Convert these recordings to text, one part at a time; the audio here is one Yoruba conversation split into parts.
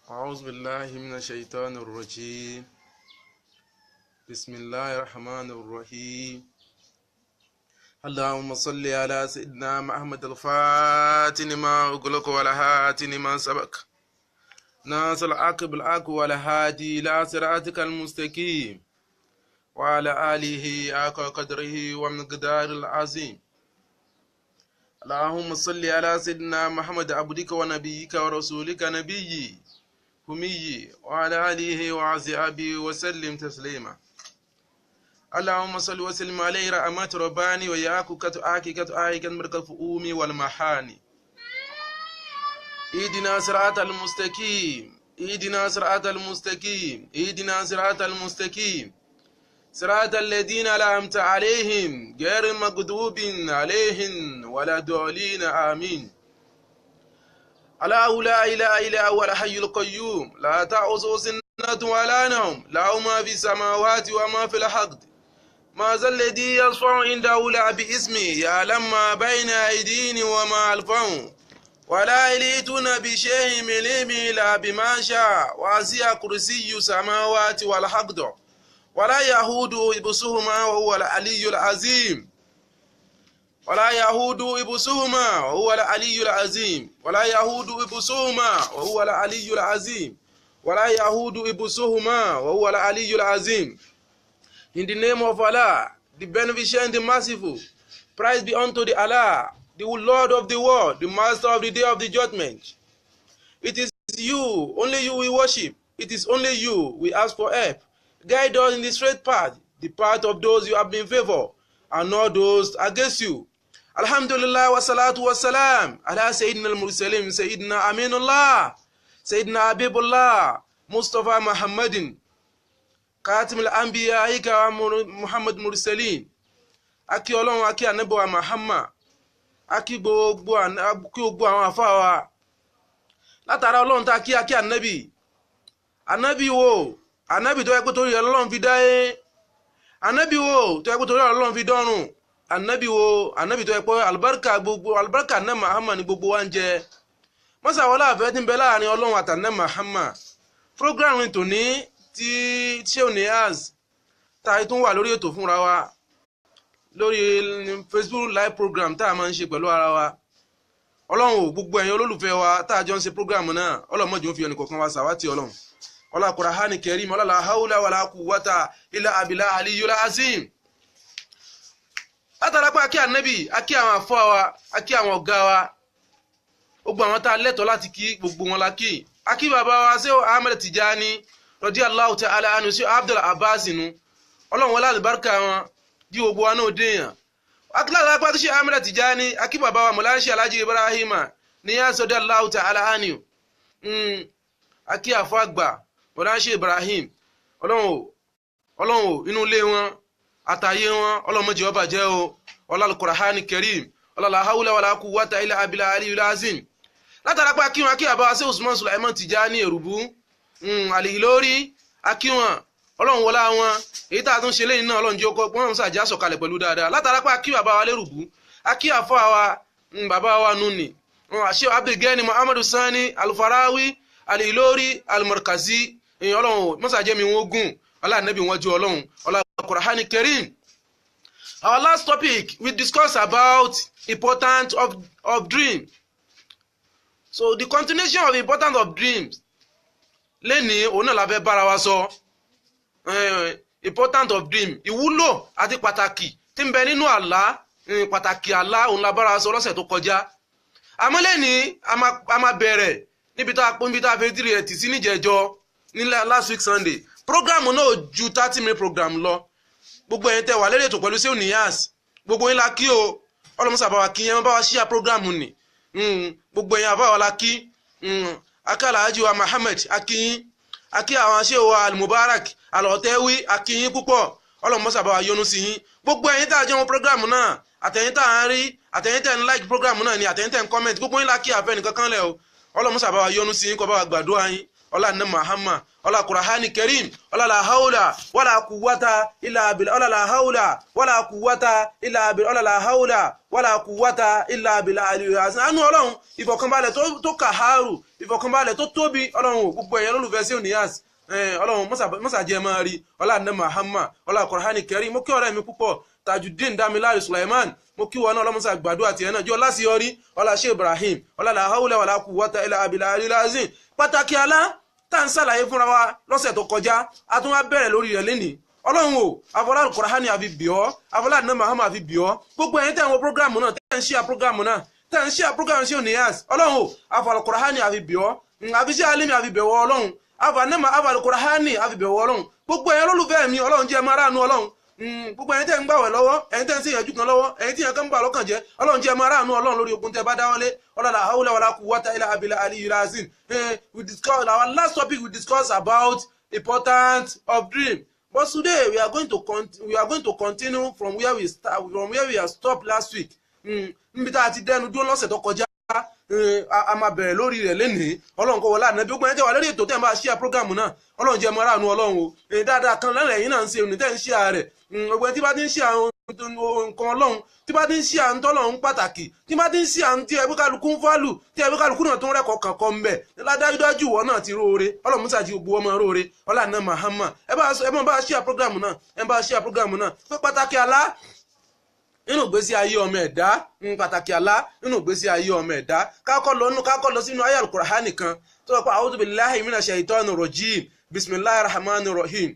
أعوذ بالله من الشيطان الرجيم. بسم الله الرحمن الرحيم. اللهم صل على سيدنا محمد الفاتح لما أغلق والهاتف لما سبق ناصر الحق بالحق والهادي إلى صراطك المستقيم وعلى آله حق قدره ومقداره العظيم. اللهم صل على سيدنا محمد عبدك ونبيك ورسولك نبي همي وعلى آله وأصحابه وسلم تسليما. اللهم صل وسلم عليه رحمة رباني وياكو كتآكي كتآكي كنبرك الفؤوم والمحاني. اهدنا صراط المستقيم اهدنا صراط المستقيم اهدنا صراط المستقيم صراط الذين أنعمت عليهم غير المغضوب عليهم ولا الضالين آمين. الله لا إله إلا هو الحي القيوم لا تأخذه سنة ولا نوم له ما في السماوات وما في الأرض. ما ذا الذي يشفع عنده إلا باسمه يعلم ما بين أيديهم وما خلفهم ولا يحيطون بشيء من علمه إلا بما شاء وسع كرسيه السماوات والأرض ولا يئوده حفظهما وهو العلي العظيم. ولا يئوده حفظهما وهو العلي العظيم. ولا يئوده حفظهما وهو العلي العظيم. ولا يئوده حفظهما وهو العلي العظيم. In the name of Allah, the beneficent, the merciful, praise be unto the Allah, the Lord of the world, the Master of the day of the judgment. It is you, only you we worship. It is only you we ask for help. Guide us in the straight path, the path of those you have been favored, and not those against you. Alhamdulillah wa salatu wa salam ala Sayyidina al-Mursalim, Sayyidina Aminullah, Sayyidina Habibullah, Mustafa Muhammadin, Katim al-Anbiya, Ika Muhammad Mursalin. Aki Ọlọ́run, aki Ànábì wa Muhammad, aki gbogbo àwọn àfáà wa. Látara Ọlọ́run tá aki Ànábì. Ànábì wo? Ànábì tó yẹ pé torí Ọlọ́run fi dáyé. Ànábì wo tó yẹ pé torí Ọlọ́run fi dọ́run. Ànábì wo? Ànábì tó yẹ pé àlùbáríkà náà Muhammad ni gbogbo wa ń jẹ. Mọ́sà wọlé àfẹ́ tí ń bẹ láàrin Ọlọ́run àtànà Muhammad. Program tòní tí Sheikh Niass tá tún wà lórí ètò fúnra wa lórí Facebook live program tá a máa ń ṣe pẹ̀lú ara wa. Ọlọ́run ò gbogbo ẹ̀yin olólùfẹ́ wa tá a jọ ń ṣe program náà Ọlọ́run mọ́jọ́ ń fi ẹnìkọ̀ọ̀kan wa sàwátì Ọlọ́run. Ọlá Qur'ani Karim, ọlá la hawla wala quwwata illa billahi aliyyil azim. Látara pé akí Ànábì, akí àwọn àfọ́ wa, akí àwọn ọ̀gá wa, gbogbo àwọn tá a lẹ́tọ̀ọ́ láti kí gbogbo wọn la kí. Akí bàbá wa Sheikh Ahmed Tijani radiyallahu ta'ala anhu, Sheikh Abdul Abbas nu. Ọlọ́run wọlá àlùbáríkà wọn di gbogbo wa náà déèyàn. Akílára pé Sheikh Ahmed Tijani, akí bàbá wa Mawlana Sheikh Alhaji Ibrahima Niass radiyallahu ta'ala anhu. Akí àfọ́ àgbà Mawlana Sheikh Ibrahim. Ọlọ́run inú ilé wọn àtàyé wọn Ọlọ́run má jẹ́ ó bàjẹ́ o. Ọlá Qur'ani Karim, ọlá la hawla wala quwwata illa billahi aliyyil azim. Látara pé akí wọn akí bàbá Sheikh Usman Sulaiman Tijani Erubu Al-Ilori, akí wọn Ọlọ́run wọlá wọn èyí tá a tún ṣe lẹ́yìn náà Ọlọ́run jẹ́ ọkọ̀ wọn ṣàjá sọ̀kalẹ̀ pẹ̀lú dáadáa. Látara pé akí bàbá wa lẹ́rùbú, akí àfọ́ wa bàbá wa nuni Sheikh Abdul Ghani Muhammadu Sani Al-Farawi Al-Ilori Al-Markazi. Ọlọ́run mọ́sàjẹ́ mi wọ́n gùn ọlá Ànábì wọn ju Ọlọ́run ọlá Qur'ani Karim. Our last topic, we discuss about importance of dreams. So the continuation of the importance of dreams. Lẹ́ni òun náà la fẹ́ bára wa sọ. Importance of dream. Ìwúlò àti pàtàkì tí ń bẹ nínú àlá, pàtàkì àlá òun la bára wa sọ lọ́sẹ̀ tó kọjá. Àmọ́ lẹ́ni a máa bẹ̀rẹ̀ níbi tá a fẹ́ dìrì ẹ̀ tì sí níjẹ̀jọ́ ní last week Sunday. Program náà ju 30-minute program lọ. Gbogbo ẹ̀yin tẹ́ wà lórí ètò pẹ̀lú Sheikh Niass, gbogbo yín la kí o. Ọlọ́mọsà bá wa kí yẹn bá wa ṣíà program ni. Gbogbo ẹ̀yin àbá wa la kí. Akala Haji wa Muhammad akíyín. Akí àwọn Sheikh wa Al-Mubarak Al-Otewi akíyín púpọ̀. Ọlọ́mọsà bá wa yọ́nú sí yín. Gbogbo ẹ̀yin tá a jẹ́ wọn program náà, àtẹ̀yin tá a ń rí, àtẹ̀yin tẹ́ ń like program náà ni, àtẹ̀yin tẹ́ ń comment, gbogbo yín la kí àfẹ́ nìkan kan lẹ̀ o. Ọlọ́mọsà bá wa yọ́nú sí yín kó bá wa gbàdúrà yín. ọlá ní Muhammad ọlá Qur'ani Karim ọlá la hawla wala quwwata illa billah ọlá la hawla wala quwwata illa billah ọlá la hawla wala quwwata illa billah àánú ọlọ́run ìfọ̀kànbalẹ̀ tó kàhárù ìfọ̀kànbalẹ̀ tó tóbi ọlọ́run gbogbo ẹ̀yẹ lólùfẹ́ sí Niyas ọlọ́run mọ́sàjẹ́ máa rí ọlá ní Muhammad ọlá Qur'ani Karim mo kí ọ̀rẹ́ mi púpọ̀ Tajudeen Damilari Sulaiman mo kí wọn náà ọlọ́mọsà gbàdúrà tiẹ̀ náà jọ láti yọrí ọlá Sheikh Ibrahim ọlá la hawla wala quwwata illa billahi azim pàtàkì alá tá ń ṣàlàyé fúnra wa lọ́sẹ̀ tó kọjá a tún wá bẹ̀rẹ̀ lórí rẹ̀ lénìí ọlọ́run o afọlá Qur'ani àfi bíọ́ afọlá ní Muhammad àfi bíọ́ gbogbo ẹ̀yin tẹ́ ń wo prógrámù náà tẹ́ ń ṣíà prógrámù náà tẹ́ ń ṣíà prógrámù sí Niyas ọlọ́run o afọlá Qur'ani àfi bíọ́ àfi sí alimi àfi bẹ̀wọ̀ ọlọ́run afọlá Qur'ani àfi bẹ̀wọ̀ ọlọ́run gbogbo ẹ̀yin olólùfẹ́ mi ọlọ́run jẹ́ mara nu ọlọ́run gbogbo ẹ̀yin tẹ́ ń gbàwẹ̀ lọ́wọ́ ẹ̀yin tẹ́ ń ṣe ìyànjú kan lọ́wọ́ ẹ̀yin tí yẹn kan ń bà lọ́kàn jẹ́ ọlọ́run jẹ́ mara nu ọlọ́run lórí ogun tẹ́ bá dáwọ́lé ọlọ́la hawla wala quwwata illa billahi aliyyil azim. We discuss our last topic. We discussed about importance of dream, but today we are going to continue from where we have stopped last week. Níbi tá a ti dẹnu dúró lọ́sẹ̀ tó kọjá a máa bẹ̀rẹ̀ lórí rẹ̀ lénìí ọlọ́run kó wọlé ànábì gbogbo ẹni tẹ́ wà lórí ètò tẹ́ ń bá ṣíà prógrámù náà ọlọ́run jẹ́ mọ́ra àánú ọlọ́run o dáadáa kan lẹ́rìn ẹ̀yìn náà ń ṣe òní tẹ́ ń ṣíà rẹ̀ gbogbo ẹni tí bá ti ń ṣíà nǹkan ọlọ́run tí bá ti ń ṣíà ń tọ́lọ́run pàtàkì tí bá ti ń ṣíà ń tí ẹbí kálukú ń fálù tí ẹbí kálukú náà tó ń rẹ́kọ̀ọ́ kankan ń bẹ̀ ládájúdájú ìwọ náà ti róore ọlọ́run musa ti gbogbo ọmọ róore ọlá náà Muhammad ẹ bá ṣíà prógrámù náà pé pàtàkì àlá nínú ìgbésí ayé ọmọ ẹ̀dá pàtàkì àlá nínú ìgbésí ayé ọmọ ẹ̀dá kákọ́ lọ sínú ayé al-Qur'ani kan tó lọ pa a'udhu billahi minash shaitani rajim bismillahir rahmanir rahim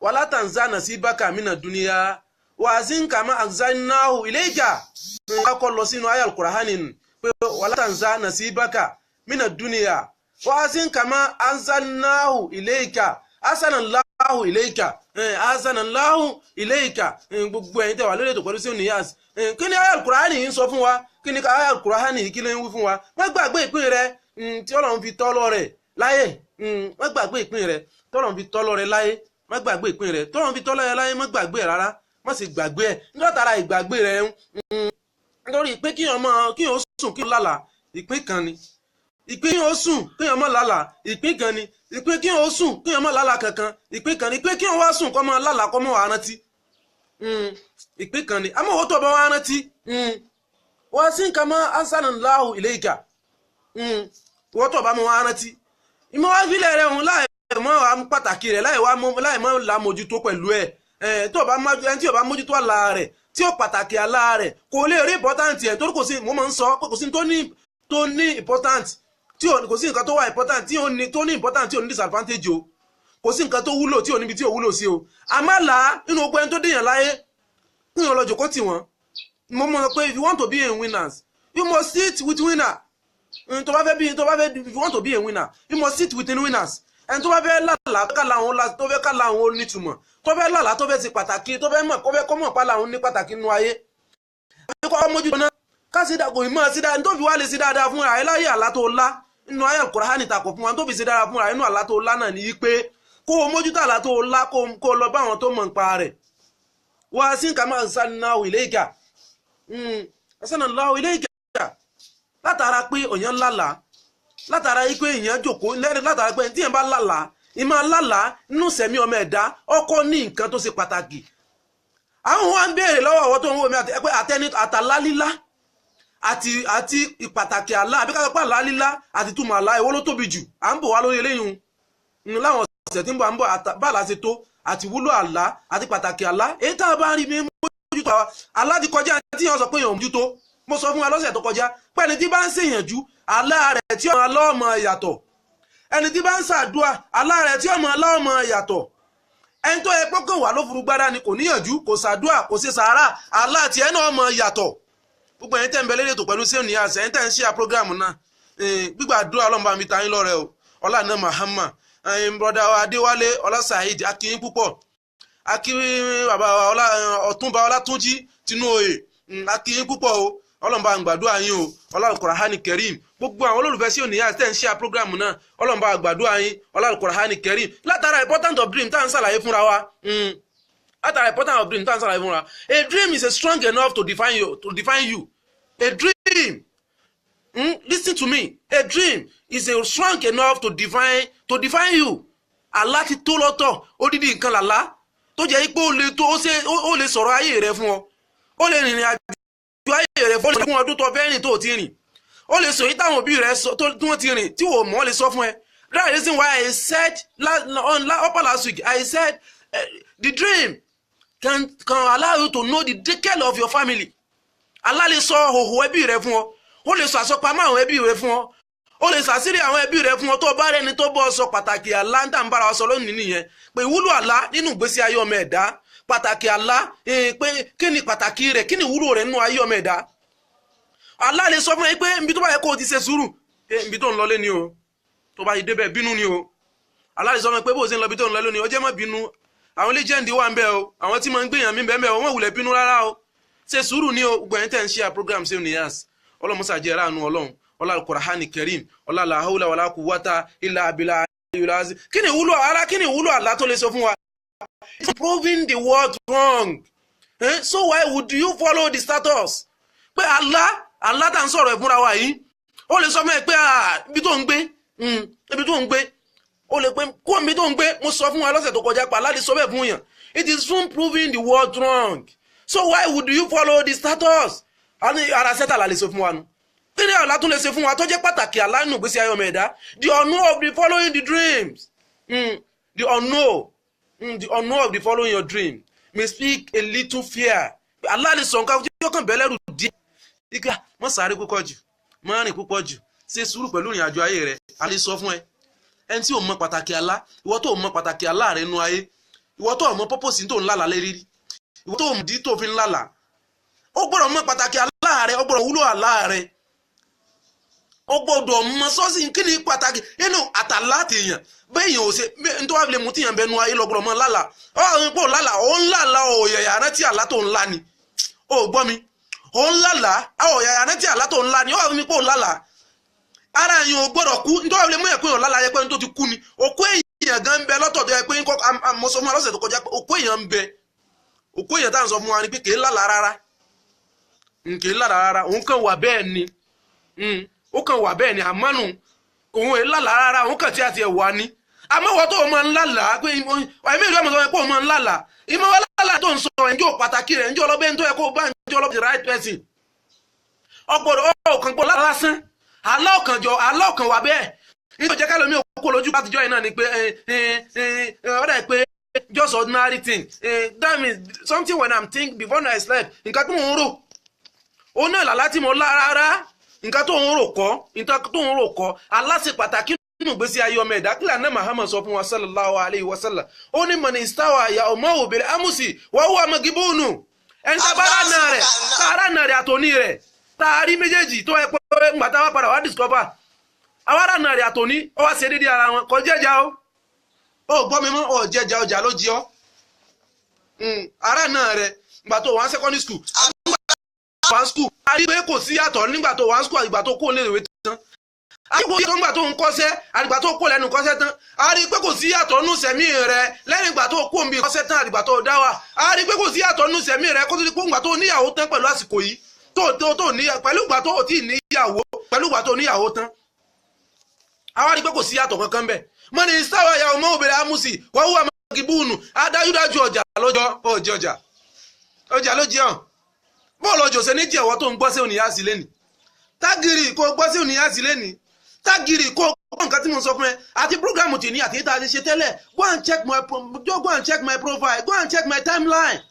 wala tanza nasibaka minad dunya wa azin kama anzalnahu ilayka kákọ́ lọ sínú ayé al-Qur'ani pé wala tanza nasibaka minad dunya wa azin kama anzalnahu ilayka asanallahu ilayka azanallahu ilayka gbogbo ẹ̀yin tẹ́ wà lórí ètò pẹ̀lú sí Niyas kí ni ayé al-Qur'ani yìí ń sọ fún wa kí ni ayé al-Qur'ani yìí kí ló ń wí fún wa má gbàgbé ìpín rẹ tí Ọlọ́run fi tọ́lọ́ rẹ̀ láyé má gbàgbé ìpín rẹ tọ́lọ́run fi tọ́lọ́ rẹ̀ láyé má gbàgbé ìpín rẹ tọ́lọ́run fi tọ́lọ́ rẹ̀ láyé má gbàgbé rárá má sì gbàgbé ẹ̀ nígbàtara ìgbàgbé rẹ nítorí pé kí o sùn kí o lálàá ìpín kan ni ìpín yóò sùn kéèyàn mọ́ lálàá ìpín kan ni ìpín kí yóò sùn kéèyàn mọ́ lálàá kankan ìpín kan ni ìpín kí yóò wá sùn kọ́ mọ́ lálàá kọ́ mọ́ wà rántí ìpín kan ni àmọ́ owó tó bá wá rántí wọ́n sì ń ka mọ́ ansalallahu ilayka owó tó bá mọ́ wá rántí ìmọ̀ wá fílẹ̀ rẹ̀ hùn láì mọ́ pàtàkì rẹ̀ láì mọ́ làmójútó pẹ̀lú ẹ̀ ẹni tí ò bá mójútó àlá rẹ̀ tí ó pàtàkì àlá rẹ̀ kò lè rí important ẹ̀ torí kò sí mo máa ń sọ pé kò sí tó ní important tí kò sí nǹkan tó wà important tí ó ní important tí ó ní disadvantage o kò sí nǹkan tó wúlò tí ò níbi tí ò wúlò sí o àmàlà nínú gbogbo ẹni tó dèèyàn láyé ń yàn lọ jòkó tì wọ́n mo mọ̀ pé if you want to be a winner you must sit with winner if you want to be a winner you must sit with winners ẹni tó bá fẹ́ lálàá tó fẹ́ ká làwọn onítùmọ̀ tó fẹ́ lálàá tó fẹ́ ṣe pàtàkì tó fẹ́ mọ̀ kó mọ̀ pa làwọn ní pàtàkì nínú ayé àbíkọ́ mójútó náà ká sí kò ìmọ̀ sí dáadáa tó fi wá lè sí dáadáa fúnra ẹ láyé àlá tó lá nínú ayé al-Qur'ani takò fún wa tó fi sí dáadáa fúnra inú àlá tó lá náà ní wípé kó o mójútó àlá tó lá kó lọ bá àwọn tó mọ̀ nípa rẹ̀ wá sí kama anzalnahu ilayka anzalnahu ilayka látara pé òyàn lálàá látara pé èèyàn jókòó látara pé tí èèyàn bá lálàá ìmọ̀ lálàá nínú sẹ̀mí ọmọ ẹ̀dá ọkọ ní nǹkan tó ṣe pàtàkì àwọn wa ń béèrè lọ́wọ́ ọwọ́ tó ń wò mí àtàlá lílá àti ìpàtàkì àlá àbí ká sọ pé àlá lílá àti túmọ̀ àlá èwo ló tóbi jù à ń bọ̀ wá lórí eléyìí láwọn ọ̀sẹ̀ tí ń bọ̀ báàlá ṣe tó àti wúlò àlá àti pàtàkì àlá èyí tá a bá rí mi mójútó àlá ti kọjá tí wọ́n sọ pé èèyàn mójútó mo sọ fún wa lọ́sẹ̀ tó kọjá pé ẹni tí bá ń ṣèyànjú àlá rẹ̀ tí ọmọ ọlọ́mọ yàtọ̀ ẹni tí bá ń ṣàdúà àlá rẹ̀ tí ọmọ ọlọ́mọ yàtọ̀ ẹni tó yẹ pé kò wà ló furugbára ni kò níyànjú kò ṣàdúà kò ṣe sàárà àlá tiẹ̀ náà ọmọ yàtọ̀ gbogbo ẹ̀yin tẹ́ ń bẹ lórí ètò pẹ̀lú sí Niyas ẹ̀yin tẹ́ ń ṣe prógráàmù náà gbígbàdúrà Ọlọ́run bá mi ta yín lọ́rẹ o ọlá náà Muhammad brother Adéwálé Ọlá Saheed akíyín púpọ̀ akí bàbá Ọ̀túnba Ọlátúnjí Tinúoyè akíyín púpọ̀ o Ọlọ́run bá ń gbàdúrà yín o ọlá Qur'ani Karim gbogbo àwọn olólùfẹ́ sí Niyas tẹ́ ń ṣe prógráàmù náà Ọlọ́run bá gbàdúrà yín ọlá Qur'ani Karim látara important of dream tá à ń ṣàlàyé fúnra wa At important of dream, a dream is strong enough to define you. A dream Listen to me. A dream is strong enough to define you. Allah ti tó lọ́tọ̀ odidi nǹkan làlá tó jẹ́ pé ó lè sọ̀rọ̀ ayé rẹ fún ọ. Ó lè rìnrìn àjò ayé rẹ fún ọdún tó fẹ́ rìn tó ti rìn. Ó lè sọ yìí táwọn òbí rẹ tí wọ́n ti rìn tí wò mọ́ lè sọ fún ẹ. That's the reason why I said upper last week, I said the dream can allow you to know the detail of your family. Allah lè sọ òhò ẹbí rẹ fún ọ. Ó lè sọ àsọpamọ́ àwọn ẹbí rẹ fún ọ. Ó lè sàṣírí àwọn ẹbí rẹ fún ọ tó bá rẹni tó bọ́ sọ pàtàkì Allah ń tà ń bára wa sọ lónìí nìyẹn. Pé ìwúlò Allah nínú ìgbésí ayé ọmọ ẹ̀dá. Pàtàkì Allah pé kí ni pàtàkì rẹ̀, kí ni ìwúlò rẹ̀ nínú ayé ọmọ ẹ̀dá. Allah lè sọ fún ẹ pé ibi tó bá yẹ kó o ti ṣe sùúrù. Ibi tó ń lọ lé ni o. Tó bá yí débẹ̀ bínú ni o. Allah lè sọ fún ẹ pé bó ṣe ń lọ ibi tó ń lọ lónìí, ó jẹ́ má bínú. Àwọn legend wà ń bẹ o. Àwọn tí máa ń gbéyàn mí bẹ́ẹ̀ o, wọ́n wulẹ̀ bínú rárá o. Ṣe sùúrù ni o. Gbogbo ẹ̀yin tẹ́ ń share program Seun Niyas. Ọlọ́run musa jẹ́ ránu Ọlọ́run. Ọlá al-Qur'ani Karim. Ọlá la hawla wala quwwata illa billahi al-azim. Kí ni ìwúlò ara? Kí ni ìwúlò Allah tó lè sọ fún wa? It's proving the world wrong. So why would you follow the status? Pé Allah tá ń sọ̀rọ̀ ìfúnra wa yìí. Ó lè sọ fún ẹ pé ibi tó ń gbé. Ó lè pé kó ibi tó ń gbé. Mo sọ fún wa lọ́sẹ̀ tó kọjá pa Allah lè sọ bẹ́ẹ̀ fún yàn. It is soon proving the world wrong. So why would you follow the status? Ara sẹ́tà la lè sọ fún wa nu. Kí ni Allah tún lè ṣe fún wa tó jẹ́ pàtàkì Allah nínú ìgbésí ayé ọmọ ẹ̀dá? The unknown of the following the dreams. The unknown of the following your dream may speak a little fear. Allah lè sọ nǹkan tí ó kàn bẹ́lẹ́rù díẹ̀. Ìgbà mọ́ sáré púpọ̀ jù, mọ́ rìn púpọ̀ jù, ṣe sùúrù pẹ̀lú ìrìn àjò ayé rẹ̀. A lè sọ fún ẹ. Ẹni tí ò mọ pàtàkì Allah, ìwọ tó mọ pàtàkì Allah rẹ̀ nínú ayé, ìwọ tó mọ purpose tó ń lálàá lérí, ìwọ tó mọ ìdí tó fi ń lálàá. Ó gbọ́dọ̀ mọ pàtàkì Allah rẹ̀, ó gbọ́dọ̀ wúlò Allah rẹ̀. Ó gbọ́dọ̀ mọ sọ́sì kí ni pàtàkì inú àtàlá tèèyàn bẹ́yìn ò ṣe tó wà lè mú tíyàn bẹnu ayé lọ́gbọ̀rọ̀ mọ́ lálàá. Ó pò lálàá, ó ń lálàá òyàyà rántí àlá tó ń lá ni. Ó gbọ́ mi. Ó ń lálàá, òyàyà rántí àlá tó ń lá ni. Ó wà ní pò lálàá. Ara yìí ò gbọ́dọ̀ kú, tó wà lè mú ẹ̀kọ́ yàn lálàá yẹ pé tó ti kú ni. Òkú èèyàn gan ń bẹ lọ́tọ̀ tó yẹ pé mo sọ fún wa lọ́sẹ̀ tó kọjá pé òkú èèyàn ń bẹ. Òkú èèyàn tá à ń sọ fún wa ni pé kì í lálàá rárá. Kì í lálàá rárá. Òun kàn wà bẹ́ẹ̀ ni. Ó kàn wà bẹ́ẹ̀ ni àmọ́nù òun èé lálàá rárá, òun kàn tí a ti ẹ̀ wà ní. Àmọ́ wọ́n tó o máa ń lálàá pé ẹ̀mí ìlú ọmọ sọ pé o máa ń lálàá. Ìmọ̀ wọn lálàá tó ń sọ ẹ̀njọ́ pàtàkì rẹ̀ ẹ̀njọ́ ọlọ́bẹ̀ tó yẹ kó o bá ẹ̀njọ́ ọlọ́bẹ̀ the right person. Ọ̀pọ̀lọpọ̀ ọ̀kan gbọ́ lásán. Aláọ̀kan wà bẹ́ẹ̀. Nítorí jẹ́ kálọ̀ mi ò kó lójú látijọ́ yìí náà ni pé ọ̀dà pé just ordinary thing. That means something when I'm thinking before I slept. Nǹkan tó ń rò. Ó náà làlá tí mo lá rárá. Nǹkan tó ń rò kọ́ Allah ṣe pàtàkì nínú ìgbésí ayé ọmọ ẹ̀dá. Kílà náà Muhammad sọ fún wa sallallahu alayhi wa sallam. Ó ní man istawa yawmahu bil amusi wa huwa magibunu. Ẹni tá bá rà náà rẹ̀ àtòní rẹ̀ tá a rí méjèèjì tó ẹ pé ńgbàtà wá padà wá discover. Àwọn ará náà rẹ̀ àtòní ó wá ṣe dédé ara wọn kò jẹ́jà o. Ó gbọ́ mi mọ́ ó jẹ́jà ọjà ló jí ọ́. Ará náà rẹ̀ ìgbà tó wà secondary school. One school a rí pé kò sí yàtọ̀ nígbà tó one school àgbà tó kó léèwé tán. A rí pé kò sí yàtọ̀ nígbà tó ń kọ́ṣẹ́ àgbà tó kó lẹ́nu kọ́ṣẹ́ tán. A rí pé kò sí yàtọ̀ nù sẹ̀mí rẹ̀ lẹ́yìn ìgbà tó kó omi kọ́ṣẹ́ tán àgbà tó dá wà. A rí pé kò sí yàtọ̀ nù sẹ̀mí rẹ̀ kó tó di pé ìgbà tó níyàwó tán pẹ̀lú àsìkò yìí tó níyàwó pẹ̀lú ìgbà tó tí níyàwó pẹ̀lú ìgbà tó níyàwó tán. A wá rí pé kò sí yàtọ̀ kankan bẹ́ẹ̀. Mọ́ni sáwà yà ọmọ òbèrè amúsì wọ́n wúwa magibúùnù adájúdájú ọjà lọ́jọ́ ọjà ló jẹ́ hàn. Bọ́ọ̀lù ọjọ́ ṣe ní jẹ́wọ́ tó ń gbọ́ Seun Niyas lẹ́nì. Tágìrì kò gbọ́ Seun Niyas lẹ́nì. Tágìrì kò gbọ́ nǹkan tí mo sọ fún ẹ. Àti prógrámù tì ní àti ìta àti ṣe tẹ́lẹ̀. Go and check my profile. Go and check my timeline.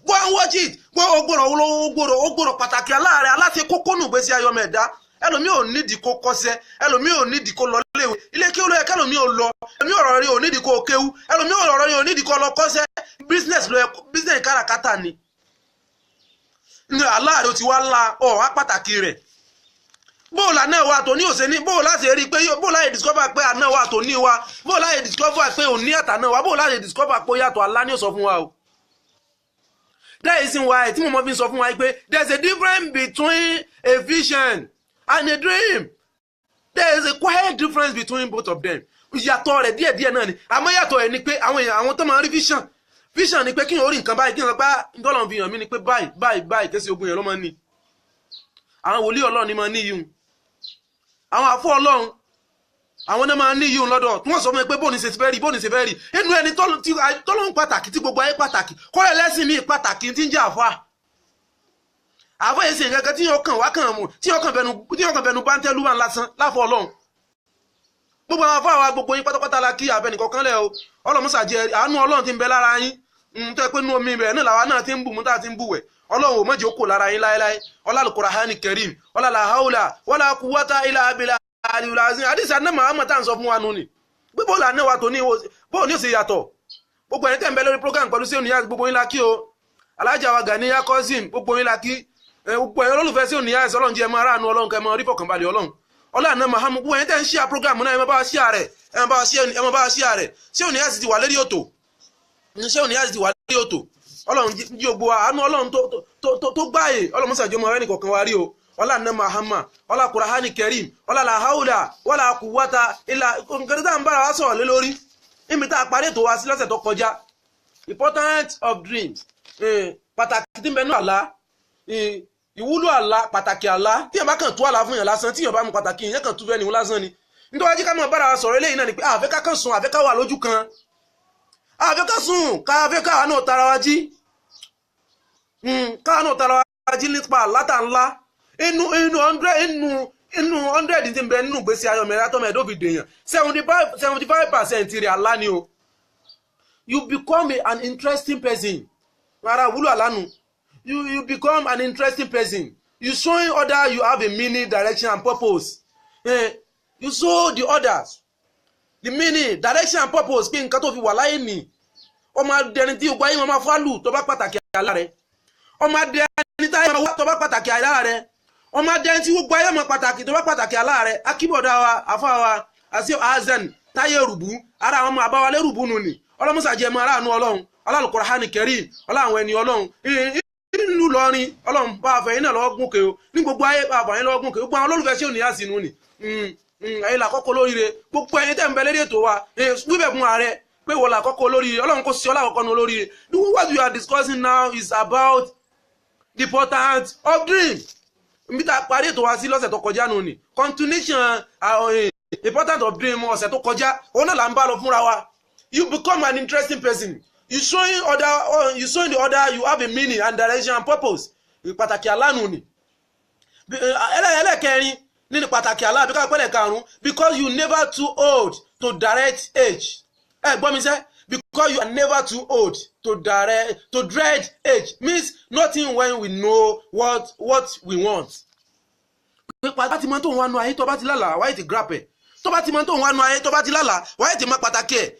Go and watch it. Ogbòrò pàtàkì aláàrẹ̀ aláṣẹ kókó nù gbèsè ayọ̀ mẹ́ẹ̀dá. Ẹlòmí ò nídìí kó kọ́ṣẹ́. Ẹlòmí ò nídìí kó lọ léwe. Ilé kí ó lọ yẹ kẹlòmí ò lọ. Ẹlòmí ọ̀rọ̀ rẹ̀ ò nídìí kó kéwú. Ẹlòmí ọ̀rọ̀ rẹ̀ ò nídìí kó lọ kọ́ṣẹ́. Business káràkátà ni. Ní aláàrẹ̀ ti wá ńlá wá pàtàkì rẹ̀. Bóòlà náà wà tó ní òsè ní bóòlà ṣe rí pé bóòlà yẹ discover pé àná wà tó ní wa bóòlà yẹ discover pé òní ẹ̀tà náà wà bóòlà yẹ discover pé yàtọ̀ Allah ní ó sọ fún wa o. That is why tí mo mọ̀ fi sọ fún wa pé there is a difference between a vision and a dream. There is a quiet difference between both of them. Ìyàtọ̀ rẹ̀ díẹ̀díẹ̀ náà ni àmọ́ yàtọ̀ ẹ̀ ni pé àwọn tó máa rí vision ni pé kí n orí nǹkan báyìí kí n sọ pé ìtọ́lọ̀ fi hàn mí ni pé báyìí kẹ́sì ogun yẹn ló máa ń ní. Àwọn wòlíì Ọlọ́run ni máa ń ní yìí. àwọn àfọ Ọlọ́run àwọn náà máa ń ní yíò lọ́dọ̀ tí wọ́n sọ fún mi pé bóni ṣe fẹ́ rí bóni ṣe fẹ́ rí inú ẹni tọ́lọ́run pàtàkì tí gbogbo ayé pàtàkì kọ́lẹ̀ lẹ́sìn mi pàtàkì tí ń jẹ́ àfọ èsì kankan tí yóò kàn wá kàn mú tí yóò kàn bẹnu báńtẹ́lú wà lásán láfọ Ọlọ́run gbogbo àwọn afọ àwa gbogbo yín pátápátá la kí abẹnìkan kan lẹ̀ o ọlọ́mùsà jẹ àánú Ọlọ́run ti ń bẹ lára yín tó yẹ pé inú omi bẹ̀rẹ̀ náà làwa náà ti ń bù mú tá a ti ń bùwẹ̀ Ọlọ́run ò mọ̀jẹ̀ ó kò lára yín láéláé Al-Qur'ani Karim la hawla wala quwwata illa billah àdìsí àdìsí àná Muhammad tá à ń sọ fún wa nù ni gbogbo làánà wa tó ní bóò ní ó sì yàtọ̀ gbogbo ẹni tẹ́ ń bẹ lórí program pẹ̀lú sí òníyà gbogbo yín la kí o Alhaja wa Ganiya cousin gbogbo yín la kí gbogbo ẹni olólùfẹ́ sí òníyà ẹ̀sọ́ Ọlọ́run jẹ́ máa ráàánú Ọlọ́run kẹ́ máa rí fọkànbalẹ̀ Ọlọ́run ọlọ́àná Muhammad gbogbo ẹni tẹ́ ń ṣíà program náà ẹ máa bá wa ṣíà rẹ̀ ẹ máa bá wa ṣíà rẹ̀ sí òníyà sì ti wà lérí òtò Ọlọ́run jí ògbó àánú Ọlọ́run tó gbáyè Ọlọ́run mọ́sàájọ́ mọ́ ẹnì kọ̀ọ̀kan wa rí o ọlọ́àná Muhammad Al-Qur'ani Karim la hawla wala quwwata illa nǹkan tá ń bára wa sọ̀rọ̀ lé lórí níbi tá a parí ètò wa sí lọ́sẹ̀ tó kọjá importance of dreams pàtàkì tí ń bẹ nínú àlá ìwúlò àlá pàtàkì àlá tí yẹn bá kàn tú àlá fún yẹn lásán tí yẹn bá mú pàtàkì yẹn kàn tú fẹ́ níwó lásán ni nítorí wájú ká mọ̀ bára wa sọ̀rọ̀ eléyìí náà ni pé àfẹ́ ká kàn sùn àfẹ́ ká wà lójú kan àfẹ́ ká sùn káfẹ́ káwa náà tara wa jí káwa náà tara wa jí nípa àlátà ńlá inú 100 tí ń bẹ nínú gbèsè ayọ̀ mẹ́ra tó mẹ́ẹ̀dó fi dèèyàn 75% rẹ̀ àlá ni o you become an interesting person rárá wúlò àlánu you become an interesting person you showing other you have a meaning direction and purpose you show the others the meaning direction and purpose pé nǹkan tó fi wà láyé nì ọmọ adẹni tí gbogbo ayé wọn máa fálù tó bá pàtàkì àlá rẹ̀ ọmọ adẹni tí ayé wọn tó bá pàtàkì àlá rẹ̀ ọmọ adẹni tí gbogbo ayé wọn pàtàkì tó bá pàtàkì àlá rẹ̀ akíbọ̀dá wa àfa wa àti azan táyé rùbú ara àwọn ọmọ àbáwálé rùbú nù ni ọlọ́mùsàjẹ́ mọ́ aráàánú Ọlọ́run Al-Qur'ani Karim àwọn ẹni Ọlọ́run nínú lọrin Ọlọ́run bá àfẹ́yìn náà lọ́wọ́ gúnkè o ní gbogbo ayé bá àfẹ́yìn lọ́wọ́ gúnkè gbogbo àwọn olólùfẹ́ sí òníyà sínú ni ẹ̀yin làkọ́kọ́ lóríire gbogbo ẹ̀yin tẹ́ ń bẹ lérí ètò wa wíbẹ̀ fún ààrẹ pé wọ́n làkọ́kọ́ lóríire Ọlọ́run kò sí ọlá àkọ́kọ́ ní olóríire what we are discussing now is about the importance of dream níbi tá a parí ètò wa sí lọ́sẹ̀ tó kọjá nù ni continuation importance of dream ọ̀sẹ̀ tó kọjá òun náà là ń bá lọ fúnra wa you become an interesting person you showing the other you have a meaning and direction and purpose pàtàkì àlánù ni ẹlẹ́kẹrin nínú pàtàkì àlá àbíká pẹ́lẹ̀ karùn-ún because you never too old to direct age gbọ́ mi sẹ́ because you are never too old to dread age means nothing when we know what we want. pípa tí mo tó ń wá nu ayé tó bá ti lálàá wáyé ti grab ẹ̀ tó bá ti mo tó ń wá nu ayé tó bá ti lálàá wáyé ti má pàtàkì ẹ̀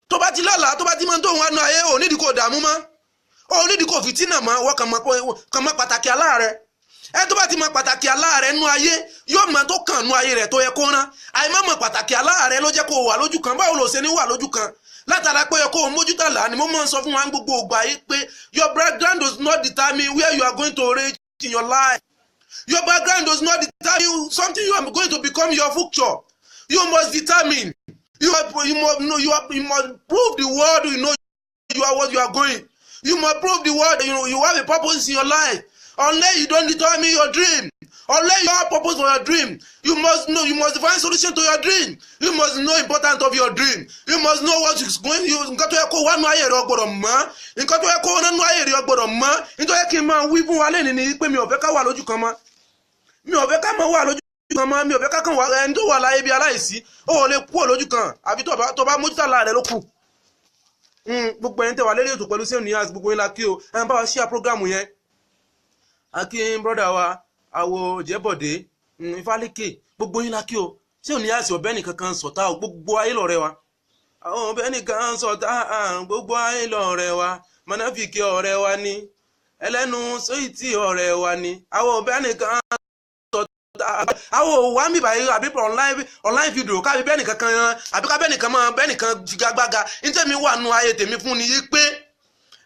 tó bá ti lálàá tó bá ti mo tó ń wá nu ayé ò nídìí kò dààmú mọ́ ò nídìí kò fìtínà mọ́ wọ́n kàn mọ́ pàtàkì àlá rẹ̀ ẹ tó bá ti mọ pàtàkì àlá rẹ̀ nú ayé yóò mọ tó kàn nú ayé rẹ̀ tó yẹ kó rán àìmọ́ mọ pàtàkì àlá rẹ̀ ló jẹ́ kó wà lójú kan báwo ló ṣe ní wà lójú kan látara pé kó o mójútó àlá ni mo máa ń sọ fún wa gbogbo ògbà yìí pé your background does not determine where you are going to reach in your life. Your background does not determine something you are going to become your future. You must determine. You must prove the world you know you are what you are going. You must prove the world you have a purpose in your life. Unless you don't determine your dream, unless you have purpose for your dream, you must know. You must find solution to your dream. You must know importance of your dream. You must know what is going. Nǹkan tó yẹ kó wá nú ayé rẹ ọgbọ́dọ̀ mọ̀. Nǹkan tó yẹ kó wá nú ayé rẹ ọgbọ́dọ̀ mọ̀. Nítorí kí n máa wí fún wa lẹ́nu ni pé mi ò fẹ́ ká wà lójú kan mọ́. Mi ò fẹ́ ká máa wà lójú kan mọ́. Mi ò fẹ́ ká kàn wá ẹni tó wà láyé bí aláìsí. Ó lè kú lójú kan àbí tó bá mójútó àlá rẹ ló kù. Gbogbo ẹni tẹ́ wà lérí ètò pẹ̀lú sí òníyàn gbogbo yín la kí o. Ẹ bá wa share program yẹn. Akin brother wa àwọ̀ Jẹ́bọ̀dé Ifálékè gbogbo yín la kí o ṣé ò ní àṣì ọ̀bẹ nìkan kan sọ̀tá o gbogbo ayé lọ̀rẹ́ wa àwọn ọ̀bẹ nìkan sọ̀tá gbogbo ayé lọ̀rẹ́ wa mọ̀nàfíkì ọ̀rẹ́ wa ni ẹlẹ́nu sóyìtì ọ̀rẹ́ wa ni àwọn ọ̀bẹ nìkan sọ̀tá àwọn wà mí báyìí àbí online video kábí bẹ́ẹ̀ nìkan kan àbí ká bẹ́ẹ̀ nìkan figagbága nítorí wà nù ayé tèmi fún ni yí pé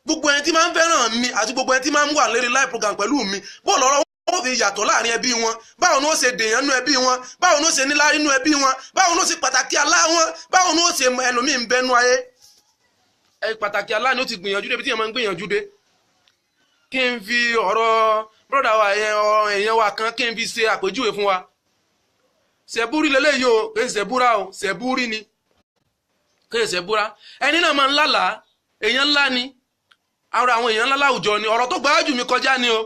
gbogbo ẹni tí máa ń fẹ́ràn mi àti gbogbo ẹni tí máa ń wà lérí live program pẹ̀lú mi bó lọ́rọ́ wọ́n fi yàtọ̀ láàrin ẹbí wọn báwo ni ó ṣe dèèyàn nú ẹbí wọn báwo ni ó ṣe níláárí nú ẹbí wọn báwo ni ó ṣe pàtàkì àlá wọn báwo ni ó ṣe ẹlòmíì ń bẹnu ayé pàtàkì àlá ni ó ti gbìyànjú débi tí yẹn máa ń gbìyànjú dé kí n fi ọ̀rọ̀ brọ́dà wa èèyàn wa kan kí n fi ṣe àpèjúwe fún wa sẹ̀búrí lélẹ́yìí o kì í sẹ̀búra o sẹ̀búrí ni kì í sẹ̀búra ẹni náà máa ń lálàá èèyàn ńlá ni ara àwọn èèyàn ńlá láwùjọ ni ọ̀rọ̀ tó gbájú mi kọjá ni o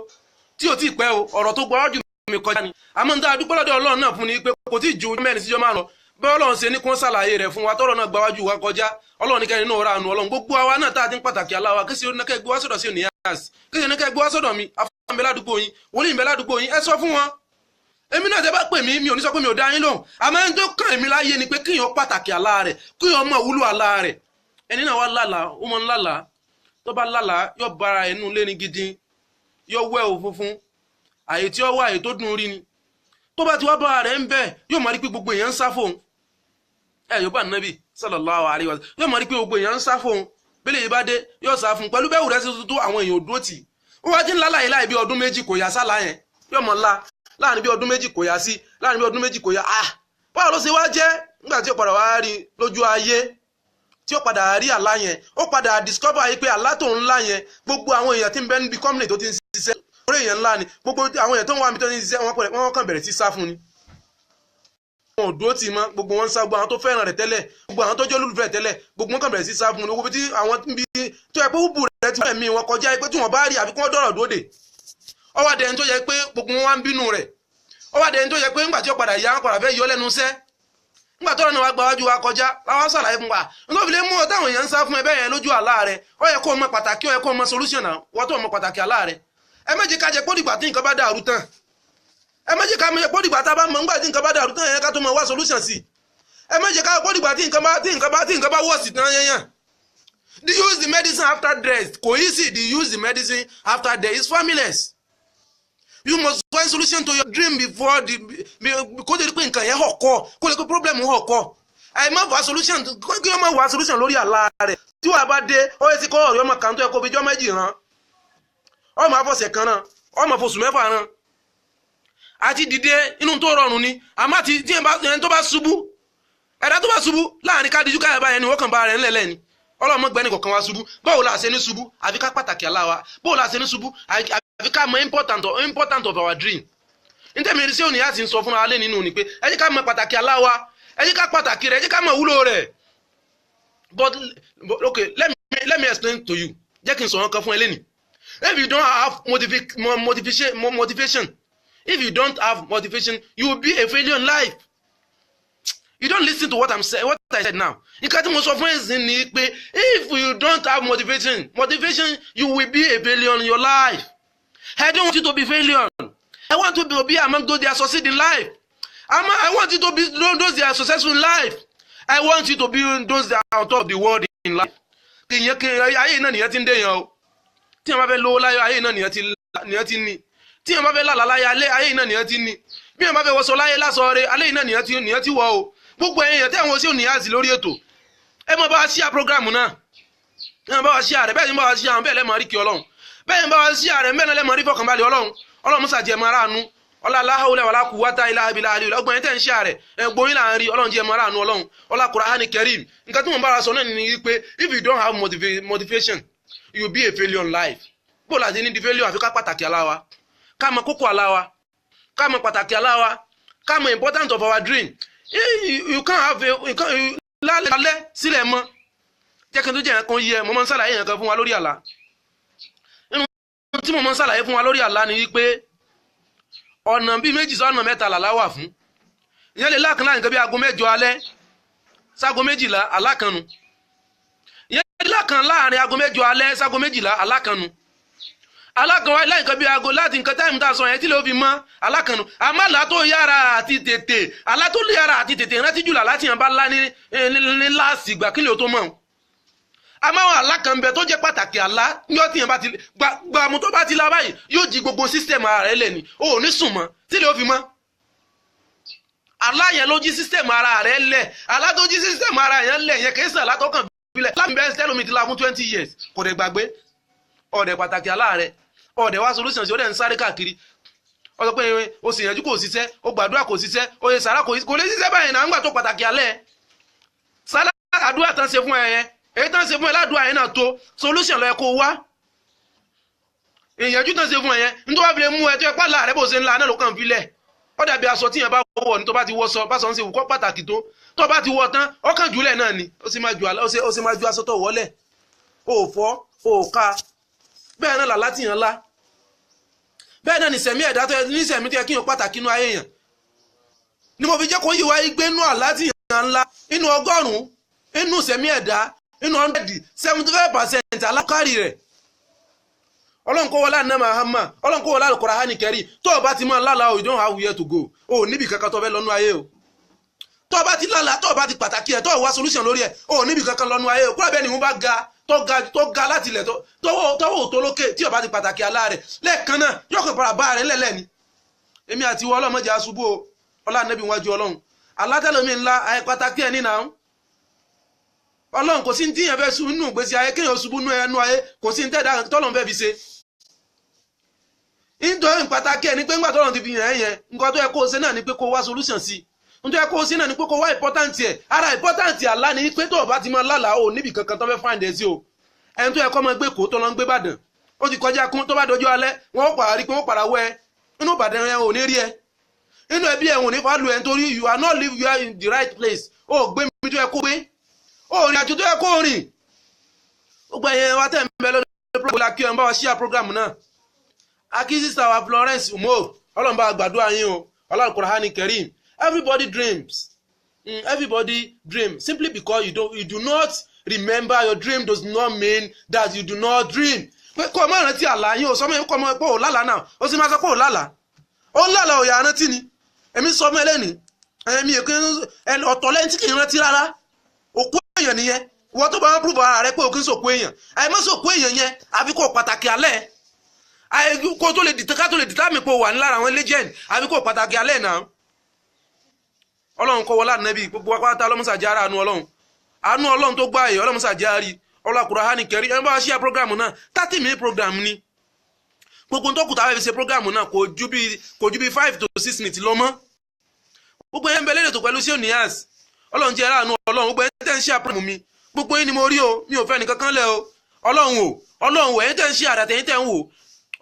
tí ò tí ì pẹ́ o ọ̀rọ̀ tó gbájú mi kọjá ni àmọ́ níta dúpẹ́ lọ́dọ̀ Ọlọ́run náà fún ni pé kò tí ì ju mẹ́rin síjọ́ máa lọ bẹ́ẹ̀ Ọlọ́run ṣe ní kó ń ṣàlàyé rẹ̀ fún wa tọ́rọ̀ náà gbáwájú wa kọjá Ọlọ́run ní kẹ́rin náà ra àánú Ọlọ́run gbogbo àwa náà tá a ti ń pàtàkì aláwa kí sì ó ní kẹ́ gbé wá sọ́dọ̀ sí Niyas kí sì ó ní kẹ́ gbé wá sọ́dọ̀ mi afọ́n bẹ ládùúgbò yín wòlíì bẹ ládùúgbò yín ẹ sọ fún wọn èmi náà tẹ́ bá pè mí mi ò ní sọ pé mi ò dá yín lóhùn àmọ́ ẹni tó kàn mí láyé ni pé kíyàn pàtàkì àlá rẹ̀ kíyàn mọ̀ wúlò àlá rẹ̀ ẹni náà wá lálàá ó mọ̀ ń lálàá tó bá lálàá yóò bára ẹnu léni gidi yóò wẹ̀ ò funfun àyè tí ó wà àyè tó dùn rí ni tó bá ti wá bára rẹ̀ ń bẹ̀ yóò máa rí pé gbogbo èèyàn ń sá fóun yóò bá Nábì sallallahu alaihi wasallam yóò máa rí pé gbogbo èèyàn ń sá fóun bẹ́lẹ̀ yìí bá dé yóò sá fún pẹ̀lú bẹ́ẹ̀ rẹ̀ sí tuntun àwọn èèyàn ò dúró tì ó wá ti ń lálàyé láì bí ọdún méjì kò yá sálà yẹn yóò mọ̀ ńlá láàrin bí ọdún méjì kò yá sí láàrin bí ọdún méjì kò yá báwo ló ṣe wá jẹ́ nígbà tí ó padà wá rí lójú ayé tí ó padà rí àlá yẹn ó padà discover yìí pé àlá tó ń lá yẹn gbogbo àwọn èèyàn tí ń bẹ níbi company tó ti ń ṣiṣẹ́ orí èèyàn ńlá ni gbogbo àwọn èèyàn tó ń wá mi tó ń ṣiṣẹ́ wọ́n kàn bẹ̀rẹ̀ sí sá fún ni wọn ò dúró tì mọ́ gbogbo wọn ń sá gbogbo àwọn tó fẹ́ràn rẹ̀ tẹ́lẹ̀ gbogbo àwọn tó jẹ́ olólùfẹ́ tẹ́lẹ̀ gbogbo wọn kàn bẹ̀rẹ̀ sí sá fún ni gbogbo tí àwọn bí tó yẹ pé ó bù rẹ̀ ti wọ́n ẹ̀mí wọn kọjá pé tí wọ́n bá rí àbí kí wọ́n dọ̀rọ̀ dóde ó wá dẹni tó yẹ pé gbogbo wọn wá ń bínú rẹ̀ ó wá dẹni tó yẹ pé ńgbà tí ó padà yá wọn padà fẹ́ yọ lẹ́nu iṣẹ́ ńgbà tọ́rọ̀ náà wá gba wájú wa kọjá láwọn sàlàyé fún wa nígbà fi lè mú ọ táwọn èèyàn ń sá fún ẹbẹ́ yẹn lójú àlá rẹ̀ ó yẹ kó o mọ pàtàkì ó yẹ kó o mọ solution náà wọ́n tó mọ pàtàkì àlá rẹ̀ ẹ má jẹ́ ká jẹ́ pọ́dìgbà tí nǹkan bá dàrú tán ẹ má jẹ́ ká mọ̀ pọ́dìgbà tá a bá mọ̀ ńgbà tí nǹkan bá dàrú tán yẹn ká tó mọ wá solution sí ẹ má jẹ́ ká pọ́dìgbà tí nǹkan bá wọ̀ sí tán yẹn the use the medicine after death kò easy the use the medicine after death is formless. You must find solution to your dream before the kó lè rí pé nǹkan yẹn hàn kọ́ kó lè pé problem hàn kọ́ ẹ má wá solution kí wọ́n má wá solution lórí àlá rẹ̀ tí wàá bá dé ó yẹ sí kọ́ ọ̀rẹ́ ọmọ kan tó yẹ kó fi jọ́ méjì rán ọmọ afọ̀sẹ̀ kan rán ọmọ fosù mẹ́fà rán àti dìde inú tó rọrùn ni àmọ́ àti tí ẹni tó bá ṣubú ẹ̀dá tó bá ṣubú láàrin káàdìjú káyà báyẹn ni wọ́n kàn bá rẹ̀ ńlẹ̀lẹ̀ ni ọlọ́mọ gbẹ́ni kọ̀ọ̀kan wá ṣubú báwo la ṣe ní ṣubú àfi ká pàtàkì àlá wa báwo la ṣe ní ṣubú àfi ká mọ important of our dream nítorí mi sí òní àti sọ fún wa lé nínú ni pé ẹ jẹ́ ká mọ pàtàkì àlá wa ẹ jẹ́ ká pàtàkì rẹ̀ ẹ jẹ́ ká mọ wúlò rẹ̀ but okay let me explain to you jẹ́ kí n sọ wọn kan fún ẹ lẹ́nìí if you don't have motivation if you don't have motivation you will be a failure in life. You don't listen to what I said now. Nǹkan tí mo sọ fún ẹ̀sìn ni pé if you don't have motivation you will be a failure in your life. I don't want you to be failure. I want you to be among those that are succeeding in life. I want you to be those that are successful in life. I want you to be those that are on top of the world in life. Ayé náà nìyẹn ti ń dé yẹn o. Tí wọ́n bá fẹ́ lówó láyé ayé náà nìyẹn ti ní. Tí wọ́n bá fẹ́ lálàá láyé ayé náà nìyẹn ti ní. Bí wọ́n bá fẹ́ wọṣọ láyé lásọ rẹ̀ ayé náà nìyẹn ti wọ̀ o. Gbogbo èèyàn tí àwọn sí òní àti lórí ètò ẹ mọ bá wa ṣíà program náà ẹ mọ bá wa ṣíà rẹ bẹ́ẹ̀ ni bá wa ṣíà bẹ́ẹ̀ lẹ́mọ̀ rí kí ọlọ́run bẹ́ẹ̀ ni bá wa ṣíà rẹ bẹ́ẹ̀ lẹ́mọ̀ rí fọkànbalẹ̀ ọlọ́run musa jẹ́ mara àánú ọlá láhàúlẹ̀ wàlá quwwata illa billah ọgbọ̀n yẹn tẹ̀ ń ṣíà rẹ ẹgbọ́n là ń rí ọlọ́run jẹ́ mara àánú ọlọ́run ọlá Qur'ani Karim nǹkan tí mo bá wa sọ náà ni pé if you don't have motivation you will be a failure in life bó la ti ní di failure àfi ká pàtàkì aláwa ká mọ kókó aláwa ká mọ pàtàkì aláwa ká mọ important of our dream. You can't have lálẹ́ sílẹ̀ mọ́ jẹ́ kí n tó jẹ́ ẹ̀kan yẹ mo máa ń ṣàlàyé ẹ̀kan fún wa lórí àlá nínú tí mo máa ń ṣàlàyé fún wa lórí àlá ni wípé ọ̀nà bíi méjì sọ́nà mẹ́ta làlá wà fún ìyẹn lè láàkín láàrin kan bí aago 7 alẹ́ ságo 12 alákanu ìyẹn lè láàkín láàrin aago 7 alẹ́ ságo 12 alákanu alákan wáyé láì kan bí aago láti nǹkan táìmù tá a sọ yẹn tí lè fi mọ́ alákanu àmọ́ àlá tó yára àti tètè àlá tó yára àti tètè rántí jùlọ láti yàn bá lá ní láàsì ìgbà kílè tó mọ̀ àmọ́ àwọn alákan bẹ tó jẹ́ pàtàkì àlá yóò tìyàn bá ti gbàmù tó bá ti lá báyìí yóò jí gbogbo sísítẹ̀mù ara rẹ̀ lẹ̀ ní o ò ní sùn mọ́ tí lè fi mọ́ àlá yẹn ló jí sísítẹ̀mù ara rẹ̀ lẹ̀ àlá tó jí sísítẹ̀mù ara yẹn lẹ̀ yẹn kì í sàn látọkàn bílẹ̀ láti bẹ́ẹ̀ sẹ́lómi ti la fún 20 years kò dẹ̀ gbàgbé ọ̀dẹ̀ pàtàkì àlá rẹ̀ ọ̀dẹ̀ wá solution sí ọ̀dẹ̀ ń sáré káàkiri ó sọ pé o sì yànjú kò ṣiṣẹ́ o gbàdúrà kò ṣiṣẹ́ o yẹ sàrà kò lè ṣiṣẹ́ báyìí náà ń gbà tó pàtàkì alẹ́ sálá àdúrà tán ṣe fún ẹ yẹn èyí tán ṣe fún ẹ ládùúrà yẹn náà tó solution lọ yẹ kó wá ìyànjú tán ṣe fún ẹ yẹn nítorí wàá fi lè mú ẹ tó yẹ pàlà rẹ bó ṣe ńlá náà ló kàn fi lẹ̀ ó dàbí aṣọ tí yẹn bá wọ̀ ní tó bá ti wọ̀ sọ bá sọ ń ṣe wùkọ́ pàtàkì tó bá ti wọ̀ tán ọkàn jùlẹ̀ náà ni ó sì máa ju aṣọ tó wọlẹ̀ ó fọ́ ó ká bẹ́ẹ̀ náà làlá tí yẹn lá bẹ́ẹ̀ náà ni sẹ̀mí ẹ̀dá tó ní sẹ̀mí tó yẹ kí yẹn pàtàkì inú ayé yẹn ni mo fi jẹ́ kó yí wáyé gbé inú àlá tí yẹn ńlá inú 100 inú sẹ̀mí ẹ̀dá inú 175% alákàrí rẹ̀ ọlọ́run kó wọlá ní Muhammad ọlọ́run kó wọlá Al-Qur'ani Karim tó o bá ti máa lálàá you don't have where to go o níbi kankan tó fẹ́ lọ́nú ayé o tó o bá ti lálàá tó o bá ti pàtàkì ẹ̀ tó o wá solution lórí ẹ̀ o níbi kankan lọ́nú ayé o kúrò bẹ́ẹ̀ ni wọ́n bá ga tó ga láti ilẹ̀ tọ́wọ́ tó lókè tí o bá ti pàtàkì alá rẹ̀ lẹ́ẹ̀kan náà yóò kàn para bá rẹ̀ ńlẹ̀lẹ̀ ni èmi àti ìwọ ọlọ́mọdé aṣubú o ọlá nẹ́bí wájú ọlọ́run alátẹ́lómi ńlá ayé pàtàkì ẹ̀ nínà ọlọ́run kò sí ní tíyẹn fẹ́ sùn nínú ìgbésí ayé kéèyàn ṣubú nú ẹnu ayé kò sí ní tẹ́ẹ̀dá tọ́lọ́run fẹ́ fi ṣe nítorí pàtàkì ẹni pé ńgbà tọ́lọ́run ti fi yàn ẹ̀yẹn nǹkan tó yẹ kó o ṣe náà ni pé kó wá solution sí nítorí yẹ kó o ṣe náà ni pé kó wá important ẹ̀ ara important àlá ni pé tó o bá ti máa lálàá o níbi kankan tó fẹ́ find ẹ̀ sí o ẹni tó yẹ kó máa gbé kó tó lọ ń gbé Ìbàdàn ó ti kọjá kún tó bá dojú alẹ́ wọn ó pàrí pé wọ́n padà wọ ẹ inú Ìbàdàn yẹn ò ní rí ẹ inú ẹbí ẹ̀ ò ní fà lù ẹ nítorí you are not live you are in the right place ó gbé mi tó yẹ kó gbé ó rìn àjò tó yẹ kó rìn gbogbo ẹ̀yẹn wa tẹ̀ ń bẹ lọ́dọ̀ program náà akínsísà wa Florence Umo ọlọ́run bá gbàdúrà yín o Al-Qur'ani Karim everybody dreams everybody dream simply because you do not remember your dream does not mean that you do not dream pé kó o má rántí àlá yín o sọ mọ́ kó o mọ́ pé o lálàá náà o sì máa sọ pé o lálàá ò yà rántí ni èmi sọ mọ́ ẹlẹ́ni ẹ̀mí ọ̀tọ̀ lẹ́yìn tí kì í rántí rárá òkú èèyàn nìyẹn wọ́n tó bá ń prove ara rẹ pé òkú ń sòkú èèyàn àìmọ́ sòkú èèyàn yẹn àfi kó pàtàkì alẹ́ kó tó lè dìtẹ́ ká tó lè dìtẹ́ àmì pé wà ní lára àwọn legend àfi kó pàtàkì alẹ́ náà ọlọ́run kọ́ wọlá nẹ́bí gbogbo apáta ọlọ́mùsàjá ara àánú ọlọ́run tó gbáyé ọlọ́mùsàjá rí Al-Qur'ani Karim ẹni bá ṣíà program náà 30-minute program ni gbogbo tó kù táwọn fi ṣe program náà kò ju bí 5 to 6 minutes lọ mọ́ gbogbo ẹni bẹ lẹ́lẹ̀ tó pẹ̀lú sí òníyàs ọlọ́run jẹ́ àánú ọlọ́run gbogbo ẹni tẹ́ ń ṣíà program mi gbogbo yín ni mo rí o mi ò fẹ́ nìkan kan lẹ̀ o ọlọ́run ẹni tẹ́ ń ṣíà àdàtẹ̀yìn tẹ́ ń wò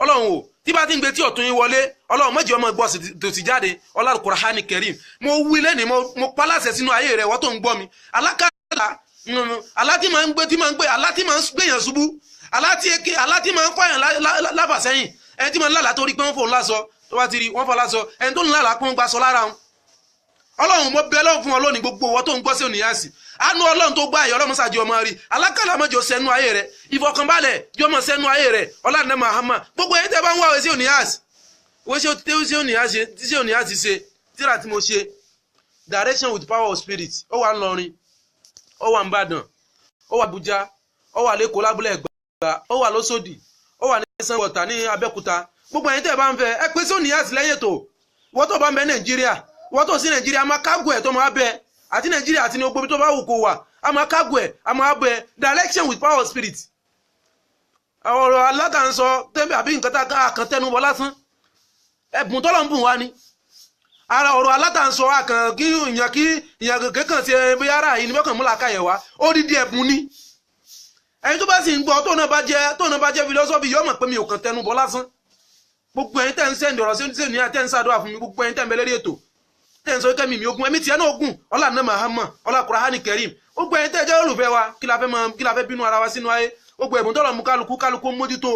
ọlọ́run tí bá ti ń gbé tí ọ̀tún yín wọlé ọlọ́run mọ́jì ọmọ gbọ́ tó ti jáde Al-Qur'ani Karim mo wí lẹ́ni mo pálásẹ̀ sínú ayé rẹ̀ wọ́n tó ń gbọ́ mi alákàlà aláti máa ń gbé aláti máa ń gbéyàn ṣubú aláti máa ń kọ́yàn láfàsẹ́yìn ẹni tí máa ń lálàá torí pé wọ́n fò lásọ tó bá ti rí wọ́n fò lásọ ẹni tó ń lálàá pé wọ́n gba sọ lára wọn ọlọ́run mo bẹ lọ́wọ́ fún ọ lónìí gbogbo wọn tó ń gbọ́ sí òníyàsí àánú ọlọ́run tó gbá ẹ̀yọ́ ọlọ́run sàjì ọmọ rí alákàlà mọ́jọ sẹ́nu ayé rẹ̀ ìfọkànbalẹ̀ jọmọ sẹ́nu ayé rẹ̀ ọlọ́run Muhammad gbogbo ẹ̀yin tẹ́ bá ń wá wẹ̀ sí òníyàsí tí òníyàsí ṣe tíra tí mo ṣe direction with power of spirit ó wà ńlọrin ó wà ńbàdàn ó wà Àbújá ó wà lẹ́kọ̀ọ́ lábúlé Ẹ̀gbá ó wà lọ́sọ̀dì ó wà ní sanwó-ọ̀tà ní Abẹ́òkúta gbogbo ẹ̀yin tẹ́ bá ń fẹ́ ẹ pé sí òníyàsí lẹ́yìn ètò wọ́n tó bá ń bẹ Nàìjíríà wọ́n tó sí Nàìjíríà máa kágò ẹ̀ tó máa bẹ àti Nàìjíríà àti ní ogbó tó bá wù kó wà a máa kágò ẹ̀ a máa bẹ direction with power of spirit ọ̀rọ̀ alákànsọ tẹ́lẹ̀ àbí nǹkan tá a kàn tẹnu bọ́ lásán ẹ̀bùn tọ́lọ̀ ń bùn wá ni ara ọ̀rọ̀ alátànsọ àkàn kí ìyàn kékàn ti bí ara yìí ni mọ́kàn múlá káyẹ̀ wá ó dídí ẹ̀bùn ní ẹni tó bá sì ń gbọ́ tó náà bá jẹ́ philosophy yóò mọ̀ pé mi ò kàn tẹnu bọ́ lásán gbogbo ẹ̀yin tẹ́ ń sẹ́ndì ọ̀rọ̀ sí ní àtẹ́ ń sàdúrà fún mi gbogbo ẹ̀yin tẹ́ ń bẹ lérí ètò tẹ́ ń sọ kẹ́mi mi ogun ẹ̀mí tiẹ̀ náà ogun ọlá ní Muhammad Al-Qur'ani Karim gbogbo ẹ̀yin tẹ́ jẹ́ olùfẹ́ wa kí la fẹ́ bínú ara wa sínú ayé gbogbo ẹ̀bùn tọ́lọ̀ mú kálukú mójútó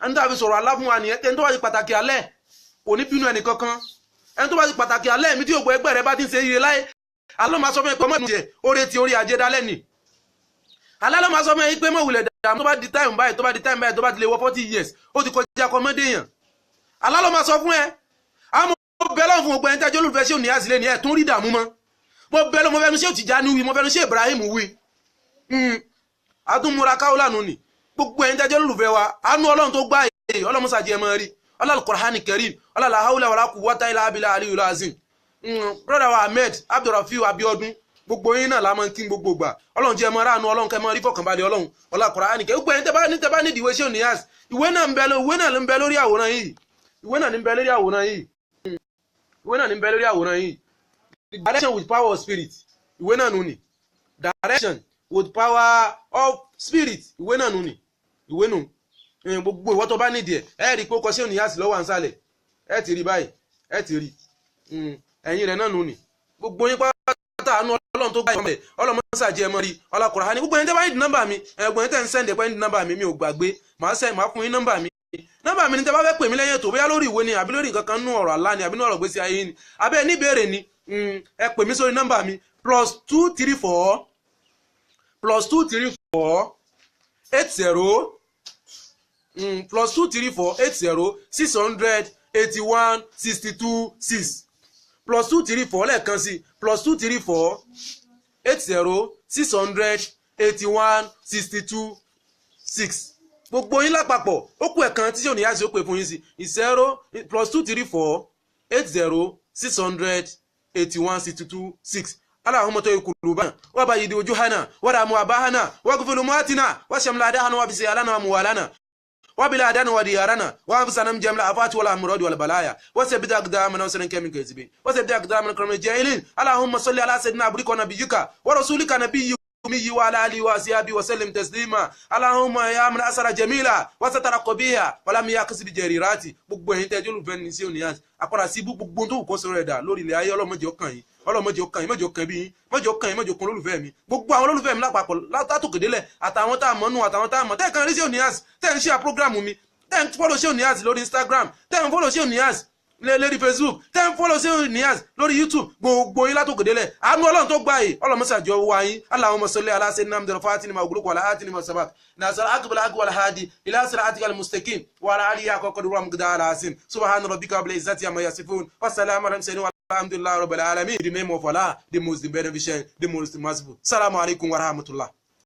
ẹni tó bá fi sọ̀rọ̀ alá fún wa nìyẹn tẹ́ni tó bá ti pàtàkì alẹ́ kò ní bínú ẹnì kankan ẹni tó bá ti pàtàkì alẹ́ mi tí ògbó ẹgbẹ́ rẹ bá ti ń ṣe ire láyé alọ́ máa sọ fún ẹ pé ọmọ ìjẹ oore ti orí ajé dálẹ́ nì alẹ́ ló máa sọ fún ẹ pé mọ̀ wulẹ̀ dàmú tó bá di time báyìí tó bá ti lè wọ 40 years ó ti kọjá kọmọdé yàn alẹ́ ló máa sọ fún ẹ àmọ́ mo bẹ́ lọ́wọ́ fún gbogbo ẹni tẹ́jọ́ olùfẹ́ sí òní àsìlẹ̀ ní ẹ̀ tún rí dààmú mọ́ mo bẹ́ lọ́wọ́ mo fẹ́nu sí Tijani wí mo fẹ́nu sí Ibrahim wí àtúnmúra káwọ́lá nù ní gbogbo ẹni tẹ́jọ́ olùfẹ́ wa àánú ọlọ́run tó gbá èyí ọlọ́run sàjẹ́ mọ́ rí Al-Qur'ani Karim la hawla wala quwwata illa billahi aliyul azim brother wa Ahmed Abdurrafiu Abiodun gbogbo yín náà la máa ń kí gbogbo gbà ọlọ́run jẹ́ mọ́ ránu ọlọ́run kẹ́ mọ́ rí fọkànbalẹ̀ ọlọ́run Al-Qur'ani Karim gbogbo ẹni tẹ́ bá ní ìdíwé sí òníyàs ìwé náà ń bẹ lórí àwòrán yìí direction with power of spirit ìwé náà nù ní direction with power of spirit ìwé náà nù ní ìwé nù gbogbo ìwọ tó bá nídìí ẹ rí pé ó kọ sí òníyàs lọ́wọ́ ànsálẹ̀ ẹ ti rí báyìí ẹ ti rí ẹ̀yin rẹ̀ náà nù ní gbogbo yín pátá àánú ọlọ́run tó gbà yín ọlọ́mọ sàjẹ́ ẹmọ rí ọlọ́kùnrin ní gbogbo yín tẹ́ bá ní nọ́mbà mi ẹ̀gbọ́n yín tẹ́ ń sẹ́ndẹ̀ pẹ́ ní nọ́mbà mi ò gbàgbé màá fún yín nọ́mbà mi ní tẹ́ bá fẹ́ pè mí lẹ́yìn ètò bóyá lórí ìwé ni àbí lórí nǹkan kan nú ọ̀rọ̀ àlá ni àbí nú ọ̀rọ̀ gbèsè ayé ni àbí ẹ ní ìbéèrè ni ẹ pè mí sórí nọ́mbà mi +234 80 +234 80 600 81 62 6 +234 lẹ́ẹ̀kan sí +234 80 600 81 62 6 gbogbo yín lápapọ̀ ó kù ẹ̀kan tí òní yáàsì ó pè fún yín sí +234 80 600 81 62 6 اللهم طيب قلوبنا وبيض وجوهنا ورحم آباءنا واغفر أمواتنا واشمل أعداءنا وبسيالنا وموالنا وبلادنا وديارنا وانفسنا من جميع الآفات والأمراض والبلايا وثبت أقدامنا وسلمك من كذبين وثبت أقدامنا كرم الجاهلين اللهم صل على سيدنا عبدك ونبيك ورسولك نبي وعلى آله وصحبه وسلم تسليما اللهم يا من أسر جميلا وستر قبيها ولم يقص بجريراتي gbogbo ẹ̀yin tẹ́ jolu fen ni si oni as apara si gbogbo tó ko so reda lórí ilẹ̀ ayé Ọlọ́run mọ́jọ kan yín Ọlọ́run mọ́jọ kan yín mọ́jọ kan bí yín mọ́jọ kan yín mọ́jọ kan olólùfẹ́ mi gbogbo àwọn olólùfẹ́ mi lápapọ̀ látòkèdélẹ̀ àtàwọn tá mọ̀ nù àtàwọn tá mọ̀ tẹ́ kan rí si oni as tẹ́ ń share program mi tẹ́ ń follow si oni as lórí Instagram tẹ́ ń follow si oni as lórí Facebook tẹ́ ń follow sí Niaz lórí YouTube gbogbo yín látòkèdélẹ̀ àánú Ọlọ́run tó gbà yìí Ọlọ́run mọ́sàjọ́ wá yín Allahumma salli ala sayyidina Muhammadin fatini ma uguluku wala atini ma sabaq nasar akbal aqwal hadi ila siratika almustaqim wa ala alihi aqqadu wa mqdar asim subhana rabbika rabbil izzati amma yasifun wa salamun ala mursalin walhamdulillahi rabbil alamin the name of Allah the most beneficent the most merciful. Assalamu alaikum wa rahmatullah.